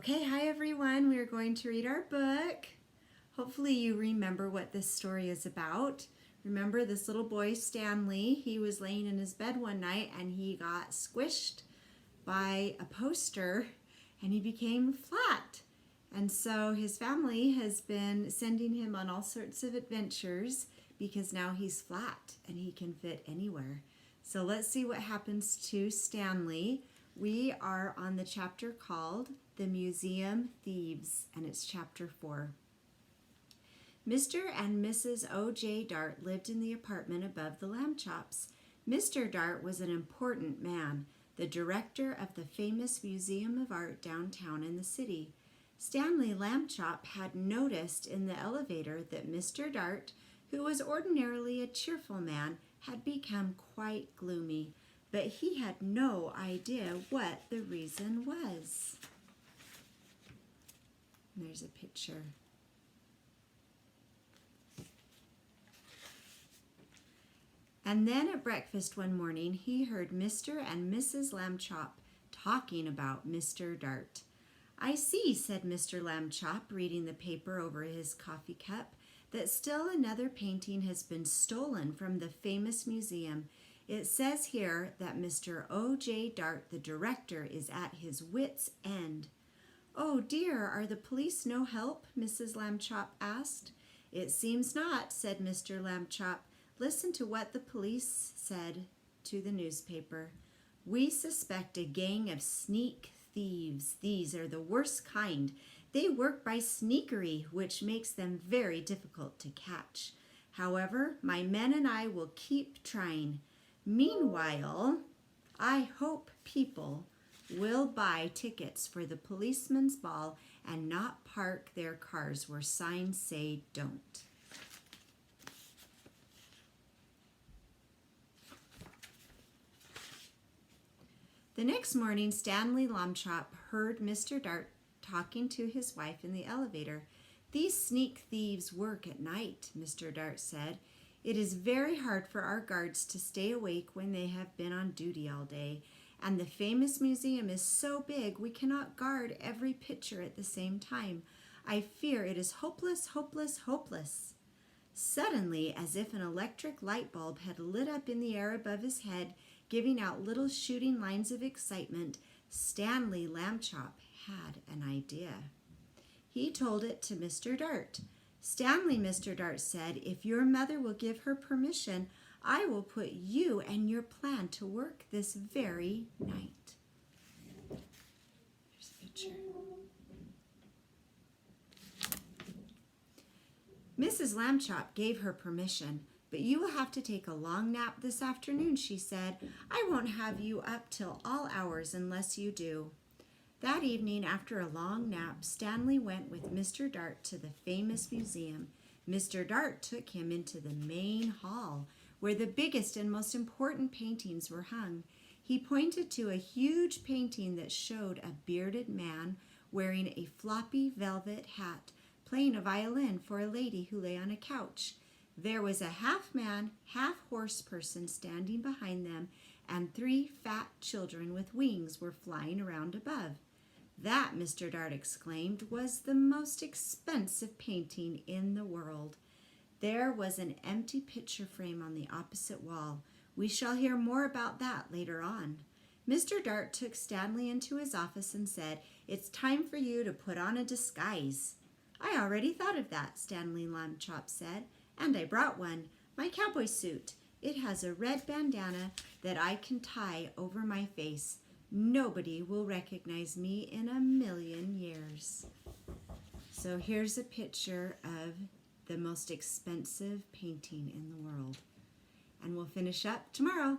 Okay, hi everyone. We are going to read our book. Hopefully you remember what this story is about. Remember this little boy, Stanley, he was laying in his bed one night and he got squished by a poster and he became flat. And so his family has been sending him on all sorts of adventures because now he's flat and he can fit anywhere. So let's see what happens to Stanley. We are on the chapter called The Museum Thieves, and it's chapter 4. Mr. and Mrs. O.J. Dart lived in the apartment above the lamb chops. Mr. Dart was an important man, the director of the famous Museum of Art downtown in the city. Stanley Lambchop had noticed in the elevator that Mr. Dart, who was ordinarily a cheerful man, had become quite gloomy, but he had no idea what the reason was. There's a picture. And then at breakfast one morning, he heard Mr. and Mrs. Lambchop talking about Mr. Dart. "I see," said Mr. Lambchop, reading the paper over his coffee cup, "that still another painting has been stolen from the famous museum. It says here that Mr. O.J. Dart, the director, is at his wit's end." "Oh dear, are the police no help?" Mrs. Lambchop asked. "It seems not," said Mr. Lambchop. "Listen to what the police said to the newspaper. 'We suspect a gang of sneak thieves. These are the worst kind. They work by sneakery, which makes them very difficult to catch. However, my men and I will keep trying. Meanwhile, I hope people will buy tickets for the policeman's ball and not park their cars where signs say don't.'" The next morning, Stanley Lambchop heard Mr. Dart talking to his wife in the elevator. "These sneak thieves work at night," Mr. Dart said. "It is very hard for our guards to stay awake when they have been on duty all day. And the famous museum is so big we cannot guard every picture at the same time. I fear it is hopeless, hopeless, hopeless." Suddenly, as if an electric light bulb had lit up in the air above his head, giving out little shooting lines of excitement, Stanley Lambchop had an idea. He told it to Mr. Dart. "Stanley," Mr. Dart said, "if your mother will give her permission, I will put you and your plan to work this very night." There's a picture. Mrs. Lambchop gave her permission. "But you will have to take a long nap this afternoon," she said. "I won't have you up till all hours unless you do." That evening, after a long nap, Stanley went with Mr. Dart to the famous museum. Mr. Dart took him into the main hall, where the biggest and most important paintings were hung. He pointed to a huge painting that showed a bearded man wearing a floppy velvet hat, playing a violin for a lady who lay on a couch. There was a half-man, half-horse person standing behind them, and 3 fat children with wings were flying around above. That, Mr. Dart exclaimed, was the most expensive painting in the world. There was an empty picture frame on the opposite wall. We shall hear more about that later on. Mr. Dart took Stanley into his office and said, "It's time for you to put on a disguise." "I already thought of that," Stanley Lambchop said, "and I brought one, my cowboy suit. It has a red bandana that I can tie over my face. Nobody will recognize me in a million years." So here's a picture of the most expensive painting in the world. And we'll finish up tomorrow.